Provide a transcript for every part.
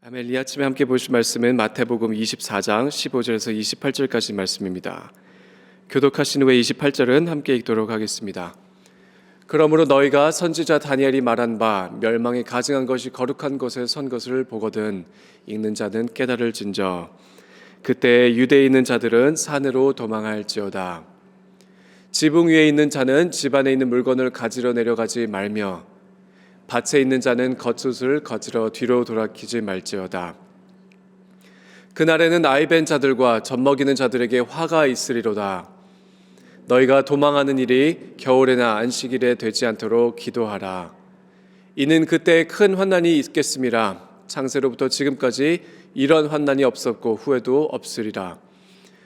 아멘. 이 아침에 함께 보실 말씀은 마태복음 24장 15절에서 28절까지 말씀입니다. 교독하신 후에 28절은 함께 읽도록 하겠습니다. 그러므로 너희가 선지자 다니엘이 말한 바 멸망에 가증한 것이 거룩한 곳에 선 것을 보거든 읽는 자는 깨달을진저. 그때 유대에 있는 자들은 산으로 도망할지어다. 지붕 위에 있는 자는 집 안에 있는 물건을 가지러 내려가지 말며 밭에 있는 자는 겉옷을 거지러 뒤로 돌아키지 말지어다. 그날에는 아이벤 자들과 젖먹이는 자들에게 화가 있으리로다. 너희가 도망하는 일이 겨울에나 안식일에 되지 않도록 기도하라. 이는 그때 큰 환난이 있겠음이라. 창세로부터 지금까지 이런 환난이 없었고 후에도 없으리라.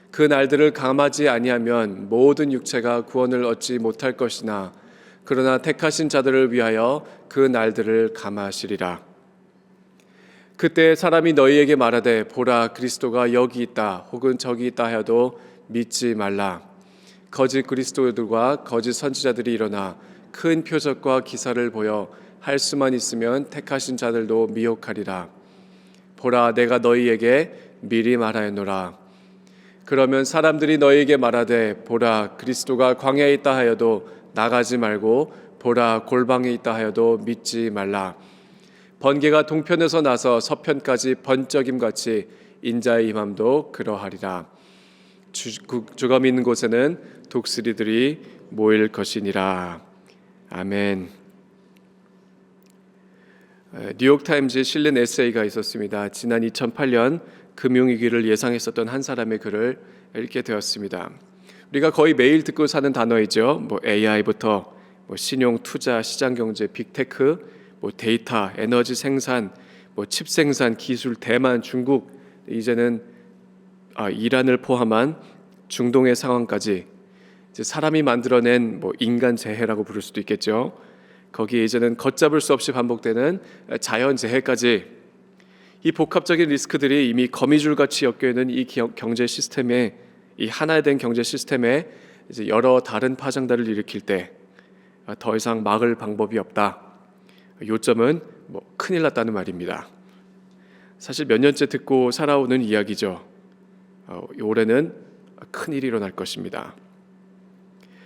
그 날들을 감하지 아니하면 모든 육체가 구원을 얻지 못할 것이나 그러나 택하신 자들을 위하여 그 날들을 감하시리라. 그때 사람이 너희에게 말하되 보라 그리스도가 여기 있다 혹은 저기 있다 하여도 믿지 말라. 거짓 그리스도들과 거짓 선지자들이 일어나 큰 표적과 기사를 보여 할 수만 있으면 택하신 자들도 미혹하리라. 보라 내가 너희에게 미리 말하였노라. 그러면 사람들이 너희에게 말하되 보라 그리스도가 광야에 있다 하여도 나가지 말고 보라 골방에 있다 하여도 믿지 말라. 번개가 동편에서 나서 서편까지 번쩍임같이 인자의 임함도 그러하리라. 주검이 있는 곳에는 독수리들이 모일 것이니라. 아멘. 뉴욕타임즈에 실린 에세이가 있었습니다. 지난 2008년 금융위기를 예상했었던 한 사람의 글을 읽게 되었습니다. 우리가 거의 매일 듣고 사는 단어이죠. AI부터 신용, 투자, 시장 경제, 빅테크, 데이터, 에너지 생산, 칩 생산, 기술, 대만, 중국, 이제는 이란을 포함한 중동의 상황까지 이제 사람이 만들어낸 인간 재해라고 부를 수도 있겠죠. 거기에 이제는 걷잡을 수 없이 반복되는 자연 재해까지 이 복합적인 리스크들이 이미 거미줄같이 엮여 있는 이 경제 시스템에 이 하나에 된 경제 시스템에 이제 여러 다른 파장들을 일으킬 때 더 이상 막을 방법이 없다. 요점은 큰일 났다는 말입니다. 사실 몇 년째 듣고 살아오는 이야기죠. 올해는 큰일이 일어날 것입니다.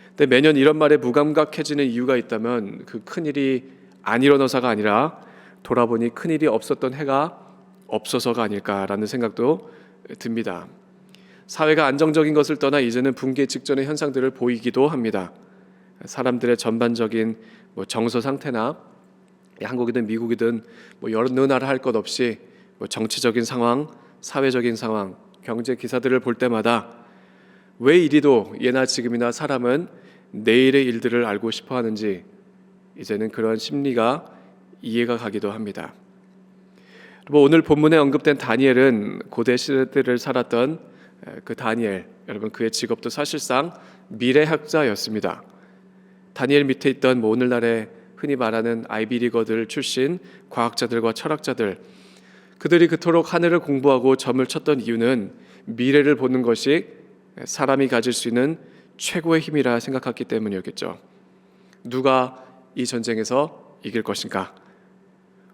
근데 매년 이런 말에 무감각해지는 이유가 있다면 그 큰일이 안 일어나서가 아니라 돌아보니 큰일이 없었던 해가 없어서가 아닐까라는 생각도 듭니다. 사회가 안정적인 것을 떠나 이제는 붕괴 직전의 현상들을 보이기도 합니다. 사람들의 전반적인 정서 상태나 한국이든 미국이든 여러 나라 할 것 없이 정치적인 상황, 사회적인 상황, 경제 기사들을 볼 때마다 왜 이리도 예나 지금이나 사람은 내일의 일들을 알고 싶어 하는지 이제는 그런 심리가 이해가 가기도 합니다. 오늘 본문에 언급된 다니엘은 고대 시대를 살았던 그 다니엘, 여러분 그의 직업도 사실상 미래학자였습니다. 다니엘 밑에 있던 오늘날의 흔히 말하는 아이비리거들 출신 과학자들과 철학자들, 그들이 그토록 하늘을 공부하고 점을 쳤던 이유는 미래를 보는 것이 사람이 가질 수 있는 최고의 힘이라 생각했기 때문이었겠죠. 누가 이 전쟁에서 이길 것인가?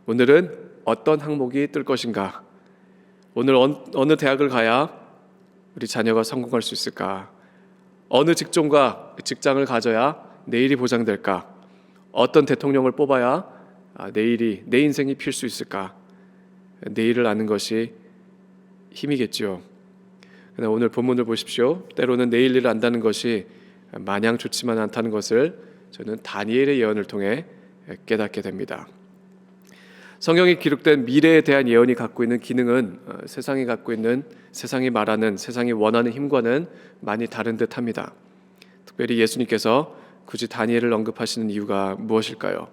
오늘은 어떤 항목이 뜰 것인가? 오늘 어느 대학을 가야 우리 자녀가 성공할 수 있을까? 어느 직종과 직장을 가져야 내일이 보장될까? 어떤 대통령을 뽑아야 내 인생이 필 수 있을까? 내일을 아는 것이 힘이겠지요. 그러나 오늘 본문을 보십시오. 때로는 내일 일을 안다는 것이 마냥 좋지만 않다는 것을 저는 다니엘의 예언을 통해 깨닫게 됩니다. 성경에 기록된 미래에 대한 예언이 갖고 있는 기능은 세상이 말하는, 세상이 원하는 힘과는 많이 다른 듯합니다. 특별히 예수님께서 굳이 다니엘을 언급하시는 이유가 무엇일까요?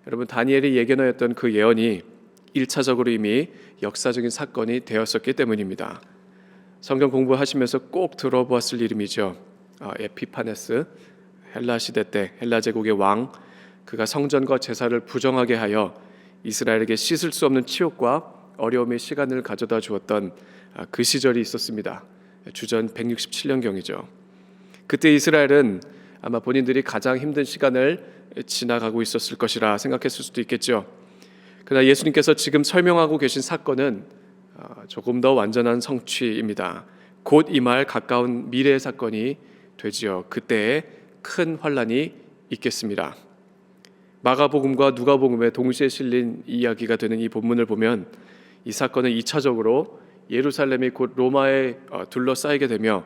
여러분, 다니엘이 예견하였던 그 예언이 1차적으로 이미 역사적인 사건이 되었었기 때문입니다. 성경 공부하시면서 꼭 들어보았을 이름이죠. 에피파네스, 헬라 시대 때 헬라 제국의 왕, 그가 성전과 제사를 부정하게 하여 이스라엘에게 씻을 수 없는 치욕과 어려움의 시간을 가져다 주었던 그 시절이 있었습니다. 주전 167년경이죠. 그때 이스라엘은 아마 본인들이 가장 힘든 시간을 지나가고 있었을 것이라 생각했을 수도 있겠죠. 그러나 예수님께서 지금 설명하고 계신 사건은 조금 더 완전한 성취입니다. 곧 임할 가까운 미래의 사건이 되지요. 그때에 큰 환란이 있겠습니다. 마가복음과 누가복음에 동시에 실린 이야기가 되는 이 본문을 보면 이 사건은 2차적으로 예루살렘이 곧 로마에 둘러싸이게 되며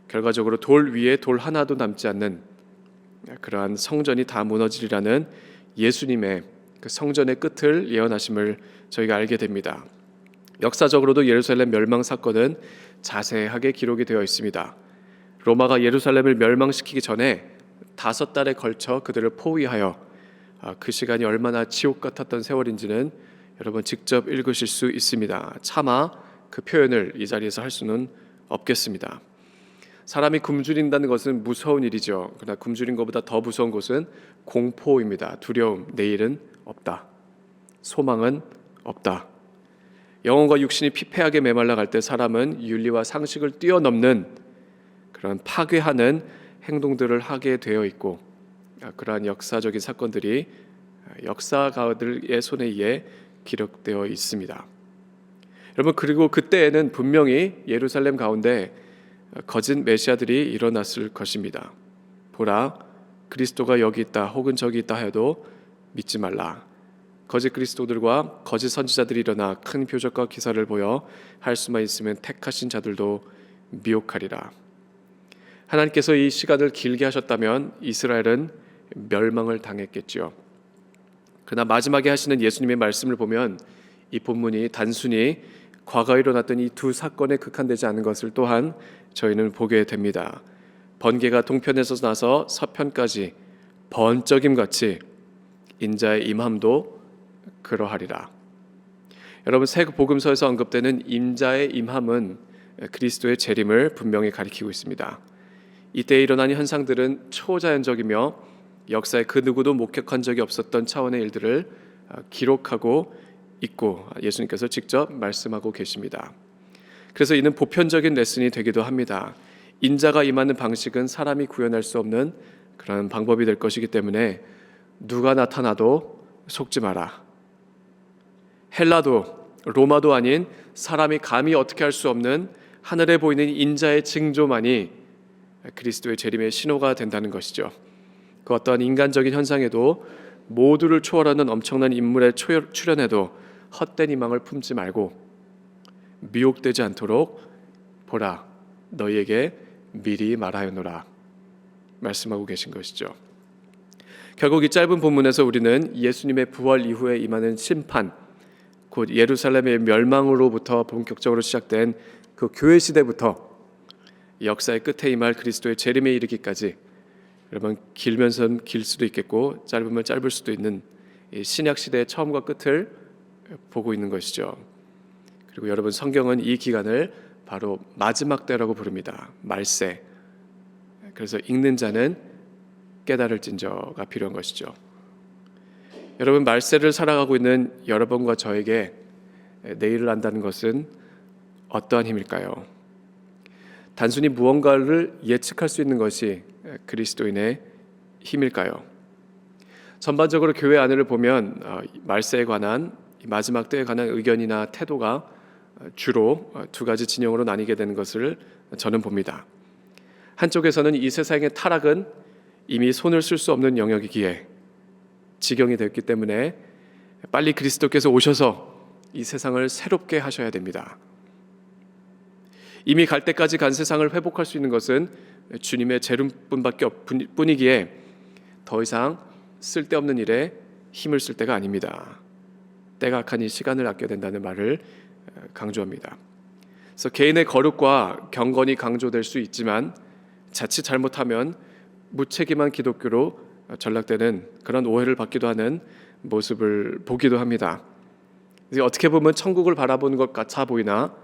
결과적으로 돌 위에 돌 하나도 남지 않는 그러한 성전이 다 무너지리라는 예수님의 그 성전의 끝을 예언하심을 저희가 알게 됩니다. 역사적으로도 예루살렘 멸망 사건은 자세하게 기록이 되어 있습니다. 로마가 예루살렘을 멸망시키기 전에 5달에 걸쳐 그들을 포위하여 그 시간이 얼마나 지옥 같았던 세월인지는 여러분 직접 읽으실 수 있습니다. 차마 그 표현을 이 자리에서 할 수는 없겠습니다. 사람이 굶주린다는 것은 무서운 일이죠. 그러나 굶주린 것보다 더 무서운 것은 공포입니다. 두려움, 내일은 없다. 소망은 없다. 영혼과 육신이 피폐하게 메말라 갈 때 사람은 윤리와 상식을 뛰어넘는 그런 파괴하는 행동들을 하게 되어 있고 그러한 역사적인 사건들이 역사가들의 손에 의해 기록되어 있습니다. 여러분, 그리고 그때에는 분명히 예루살렘 가운데 거짓 메시아들이 일어났을 것입니다. 보라, 그리스도가 여기 있다 혹은 저기 있다 해도 믿지 말라. 거짓 그리스도들과 거짓 선지자들이 일어나 큰 표적과 기사를 보여 할 수만 있으면 택하신 자들도 미혹하리라. 하나님께서 이 시간을 길게 하셨다면 이스라엘은 멸망을 당했겠지요. 그러나 마지막에 하시는 예수님의 말씀을 보면 이 본문이 단순히 과거에 일어났던 이 두 사건에 국한되지 않은 것을 또한 저희는 보게 됩니다. 번개가 동편에서 나서 서편까지 번쩍임같이 인자의 임함도 그러하리라. 여러분, 새 복음서에서 언급되는 임자의 임함은 그리스도의 재림을 분명히 가리키고 있습니다. 이때 일어난 현상들은 초자연적이며 역사에 그 누구도 목격한 적이 없었던 차원의 일들을 기록하고 있고 예수님께서 직접 말씀하고 계십니다. 그래서 이는 보편적인 레슨이 되기도 합니다. 인자가 임하는 방식은 사람이 구현할 수 없는 그런 방법이 될 것이기 때문에 누가 나타나도 속지 마라. 헬라도 로마도 아닌 사람이 감히 어떻게 할 수 없는 하늘에 보이는 인자의 징조만이 그리스도의 재림의 신호가 된다는 것이죠. 그 어떠한 인간적인 현상에도 모두를 초월하는 엄청난 인물의 출현에도 헛된 희망을 품지 말고 미혹되지 않도록 보라, 너희에게 미리 말하였노라 말씀하고 계신 것이죠. 결국 이 짧은 본문에서 우리는 예수님의 부활 이후에 임하는 심판, 곧 예루살렘의 멸망으로부터 본격적으로 시작된 그 교회 시대부터 역사의 끝에 임할 그리스도의 재림에 이르기까지, 여러분 길면선 길 수도 있겠고 짧으면 짧을 수도 있는 이 신약 시대의 처음과 끝을 보고 있는 것이죠. 그리고 여러분, 성경은 이 기간을 바로 마지막 때라고 부릅니다. 말세. 그래서 읽는 자는 깨달을진저가 필요한 것이죠. 여러분, 말세를 살아가고 있는 여러분과 저에게 내일을 안다는 것은 어떠한 힘일까요? 단순히 무언가를 예측할 수 있는 것이 그리스도인의 힘일까요? 전반적으로 교회 안을 보면 말세에 관한, 마지막 때에 관한 의견이나 태도가 주로 두 가지 진영으로 나뉘게 되는 것을 저는 봅니다. 한쪽에서는 이 세상의 타락은 이미 손을 쓸 수 없는 영역이기에 지경이 됐기 때문에 빨리 그리스도께서 오셔서 이 세상을 새롭게 하셔야 됩니다. 이미 갈 때까지 간 세상을 회복할 수 있는 것은 주님의 재림뿐밖에 뿐이기에 더 이상 쓸데없는 일에 힘을 쓸 때가 아닙니다. 때가 악하니 시간을 아껴야 된다는 말을 강조합니다. 그래서 개인의 거룩과 경건이 강조될 수 있지만 자칫 잘못하면 무책임한 기독교로 전락되는 그런 오해를 받기도 하는 모습을 보기도 합니다. 어떻게 보면 천국을 바라보는 것 같아 보이나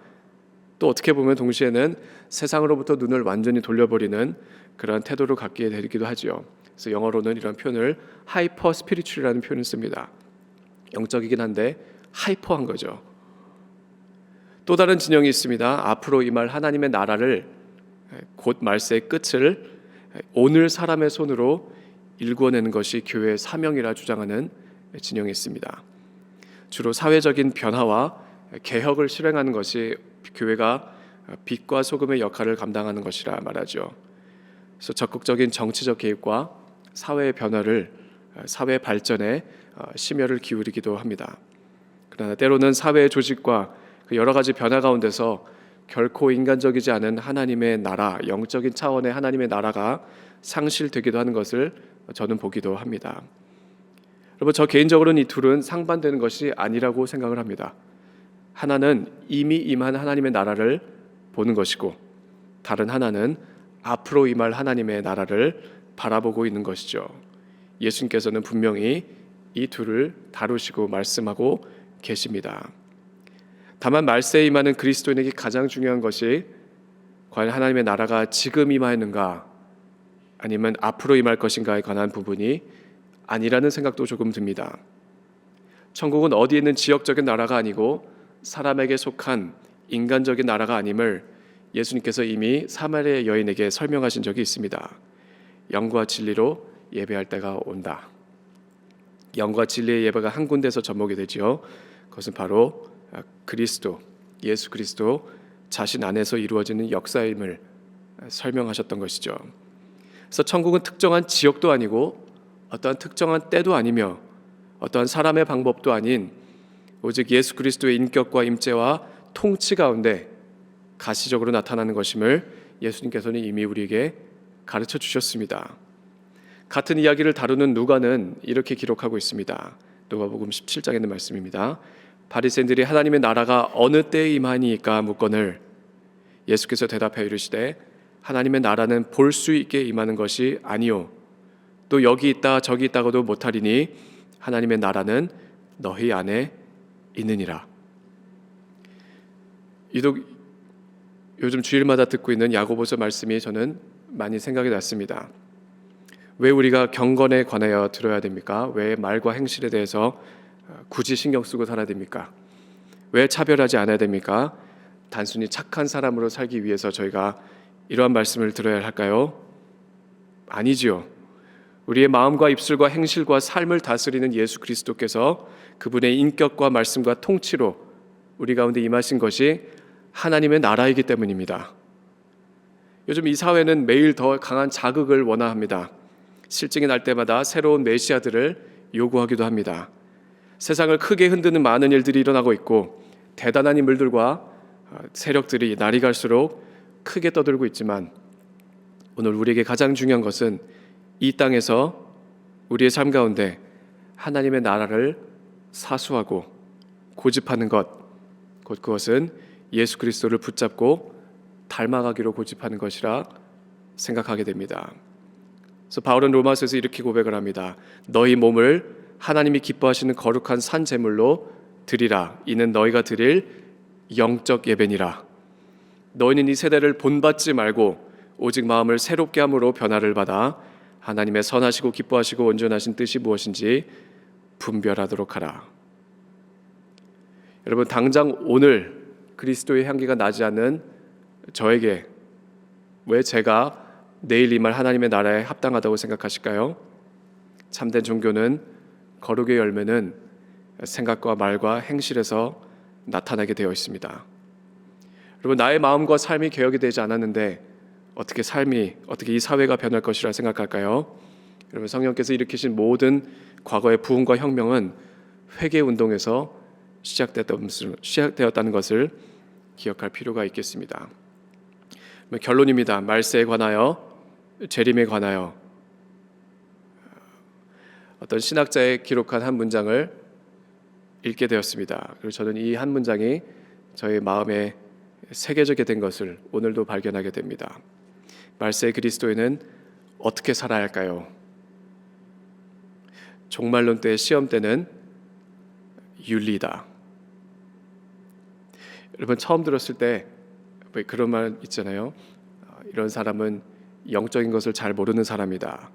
또 어떻게 보면 동시에는 세상으로부터 눈을 완전히 돌려버리는 그런 태도를 갖게 되기도 하죠. 그래서 영어로는 이런 표현을 하이퍼 스피리추얼이라는 표현을 씁니다. 영적이긴 한데 하이퍼한 거죠. 또 다른 진영이 있습니다. 앞으로 임할 하나님의 나라를, 곧 말세의 끝을 오늘 사람의 손으로 일구어내는 것이 교회의 사명이라 주장하는 진영이 있습니다. 주로 사회적인 변화와 개혁을 실행하는 것이 교회가 빛과 소금의 역할을 감당하는 것이라 말하죠. 그래서 적극적인 정치적 개입과 사회의 변화를 사회 발전에 심혈을 기울이기도 합니다. 그러나 때로는 사회의 조직과 그 여러 가지 변화 가운데서 결코 인간적이지 않은 하나님의 나라, 영적인 차원의 하나님의 나라가 상실되기도 하는 것을 저는 보기도 합니다. 여러분, 저 개인적으로는 이 둘은 상반되는 것이 아니라고 생각을 합니다. 하나는 이미 임한 하나님의 나라를 보는 것이고, 다른 하나는 앞으로 임할 하나님의 나라를 바라보고 있는 것이죠. 예수님께서는 분명히 이 둘을 다루시고 말씀하고 계십니다. 다만 말세에 임하는 그리스도인에게 가장 중요한 것이 과연 하나님의 나라가 지금 임하였는가 아니면 앞으로 임할 것인가에 관한 부분이 아니라는 생각도 조금 듭니다. 천국은 어디에 있는 지역적인 나라가 아니고 사람에게 속한 인간적인 나라가 아님을 예수님께서 이미 사마리아 여인에게 설명하신 적이 있습니다. 영과 진리로 예배할 때가 온다. 영과 진리의 예배가 한 군데서 접목이 되지요. 그것은 바로 그리스도, 예수 그리스도 자신 안에서 이루어지는 역사임을 설명하셨던 것이죠. 그래서 천국은 특정한 지역도 아니고 어떠한 특정한 때도 아니며 어떠한 사람의 방법도 아닌 오직 예수 그리스도의 인격과 임재와 통치 가운데 가시적으로 나타나는 것임을 예수님께서는 이미 우리에게 가르쳐 주셨습니다. 같은 이야기를 다루는 누가는 이렇게 기록하고 있습니다. 누가복음 17장에 있는 말씀입니다. 바리새인들이 하나님의 나라가 어느 때에 임하니까 묻거늘 예수께서 대답하여 이르시되 하나님의 나라는 볼 수 있게 임하는 것이 아니요 또 여기 있다 저기 있다고도 못하리니 하나님의 나라는 너희 안에 있느니라. 유독 요즘 주일마다 듣고 있는 야고보서 말씀이 저는 많이 생각이 났습니다. 왜 우리가 경건에 관하여 들어야 됩니까? 왜 말과 행실에 대해서 굳이 신경 쓰고 살아야 됩니까? 왜 차별하지 않아야 됩니까? 단순히 착한 사람으로 살기 위해서 저희가 이러한 말씀을 들어야 할까요? 아니지요. 우리의 마음과 입술과 행실과 삶을 다스리는 예수 그리스도께서 그분의 인격과 말씀과 통치로 우리 가운데 임하신 것이 하나님의 나라이기 때문입니다. 요즘 이 사회는 매일 더 강한 자극을 원합니다. 실증이 날 때마다 새로운 메시아들을 요구하기도 합니다. 세상을 크게 흔드는 많은 일들이 일어나고 있고 대단한 인물들과 세력들이 날이 갈수록 크게 떠들고 있지만 오늘 우리에게 가장 중요한 것은 이 땅에서 우리의 삶 가운데 하나님의 나라를 사수하고 고집하는 것, 곧 그것은 예수 그리스도를 붙잡고 닮아가기로 고집하는 것이라 생각하게 됩니다. 그래서 바울은 로마서에서 이렇게 고백을 합니다. 너희 몸을 하나님이 기뻐하시는 거룩한 산 제물로 드리라. 이는 너희가 드릴 영적 예배니라. 너희는 이 세대를 본받지 말고 오직 마음을 새롭게 함으로 변화를 받아 하나님의 선하시고 기뻐하시고 온전하신 뜻이 무엇인지 분별하도록 하라. 여러분, 당장 오늘 그리스도의 향기가 나지 않는 저에게 왜 제가 내일 임할 하나님의 나라에 합당하다고 생각하실까요? 참된 종교는 거룩의 열매는 생각과 말과 행실에서 나타나게 되어 있습니다. 여러분, 나의 마음과 삶이 개혁이 되지 않았는데 어떻게 이 사회가 변할 것이라 생각할까요? 여러분, 성령께서 일으키신 모든 과거의 부흥과 혁명은 회개 운동에서 시작되었다는 것을 기억할 필요가 있겠습니다. 결론입니다. 말세에 관하여, 재림에 관하여 어떤 신학자의 기록한 한 문장을 읽게 되었습니다. 그리고 저는 이 한 문장이 저의 마음에 새겨지게 된 것을 오늘도 발견하게 됩니다. 말세의 그리스도인은 어떻게 살아야 할까요? 종말론 때의 시험 때는 윤리다. 여러분, 처음 들었을 때 그런 말 있잖아요. 이런 사람은 영적인 것을 잘 모르는 사람이다.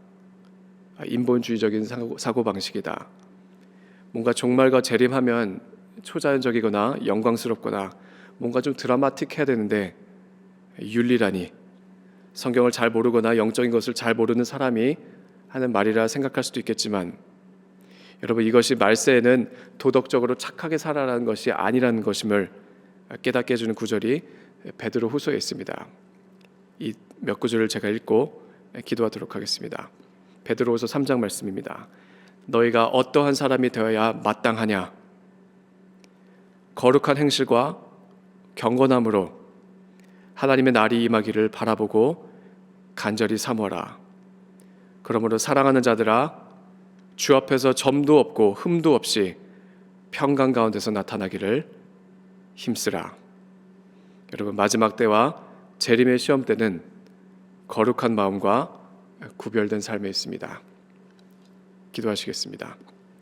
인본주의적인 사고방식이다. 뭔가 종말과 재림하면 초자연적이거나 영광스럽거나 뭔가 좀 드라마틱해야 되는데 윤리라니, 성경을 잘 모르거나 영적인 것을 잘 모르는 사람이 하는 말이라 생각할 수도 있겠지만 여러분, 이것이 말세에는 도덕적으로 착하게 살아라는 것이 아니라는 것임을 깨닫게 해주는 구절이 베드로 후서에 있습니다. 이 몇 구절을 제가 읽고 기도하도록 하겠습니다. 베드로후서 3장 말씀입니다. 너희가 어떠한 사람이 되어야 마땅하냐? 거룩한 행실과 경건함으로 하나님의 날이 임하기를 바라보고 간절히 사모하라. 그러므로 사랑하는 자들아, 주 앞에서 점도 없고 흠도 없이 평강 가운데서 나타나기를 힘쓰라. 여러분, 마지막 때와 재림의 시험 때는 거룩한 마음과 구별된 삶에 있습니다. 기도하시겠습니다.